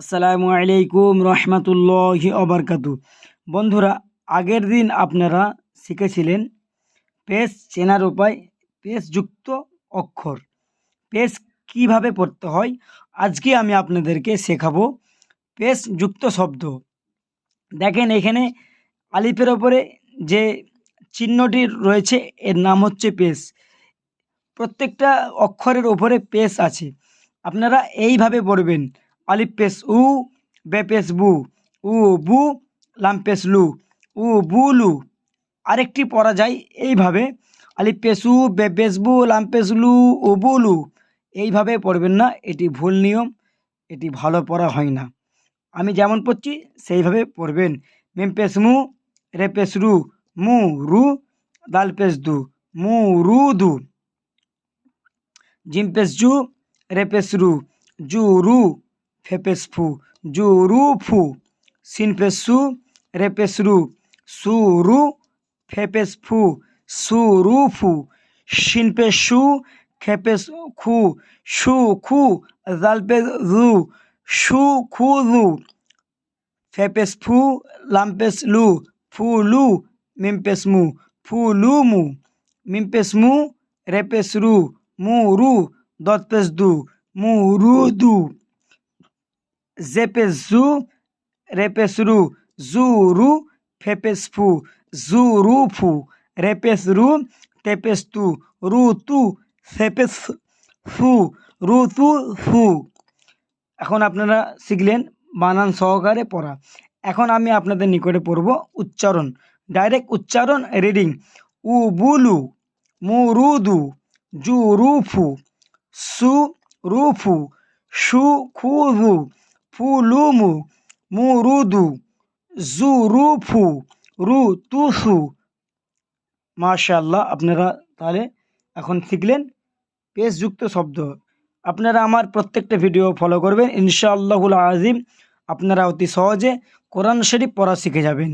আসসালামু আলাইকুম রহমতুল্লাহি অবরকাতু। বন্ধুরা, আগের দিন আপনারা শিখেছিলেন পেশ চেনার উপায়, পেশযুক্ত অক্ষর, পেশ কিভাবে পড়তে হয়। আজকে আমি আপনাদেরকে শেখাবো পেশযুক্ত শব্দ। দেখেন, এখানে আলিফের ওপরে যে চিহ্নটি রয়েছে এর নাম হচ্ছে পেশ। প্রত্যেকটা অক্ষরের ওপরে পেশ আছে। আপনারা এইভাবে পড়বেন: আলিফ পেশ উ, বে পেশ বু, উ বু, লাম পেশ লু, উ বু লু। আরেকটি পড়া যায় এইভাবে: আলিফ পেশ উ, বে পেশ বু, লাম পেশ লু, উ বু লু। এইভাবে পড়বেন না, এটি ভুল নিয়ম, এটি ভালো পড়া হয় না। আমি যেমন পড়ছি সেইভাবে পড়বেন: মিম পেশ মু, রে পেশ রু, মু রু, দাল পেশ দু, মু রু দু, জিম পেশ জু, রে পেশ রু, জু রু, ফে পেশ ফু, জু রু ফু, সিন পেশ সু, রে পেশ রু, সু রু, ফে পেশ ফু, সু রু ফু, শিন পেশ সু, খে পেশ খু, সু খু, জাল পেশ জু, সু খু জু, ফে পেশ ফু, লাম পেশ লু, ফু লু, মিম পেশ মু, ফু লু মু, মিম পেশ মু, রে পেশ রু, মু রু, দত পেশ দু, মু রু দু, জে পেশ জু, রে পেশ রু, জু রু, ফে পেশ ফু, জু রু ফু, রে পেশ রু, তে পেশ তু, রু তু, সে পেশ ফু, রু তু ফু। এখন আপনারা শিখলেন বানান সহকারে পড়া। এখন আমি আপনাদের নিকটে পড়ব উচ্চারণ, ডাইরেক্ট উচ্চারণ, রিডিং: উ বুলু, মু রুদু, জু রুফু, সু রুফু, সু খুদু, ফু লুমু, মু রুদু, জু রুফু, রু তুসু। মাশাআল্লাহ, আপনারা তাহলে এখন শিখলেন পেশযুক্ত শব্দ। আপনারা আমার প্রত্যেকটা ভিডিও ফলো করবেন, ইনশাআল্লাহুল আজিম আপনারা অতি সহজে কোরআন শরীফ পড়া শিখে যাবেন।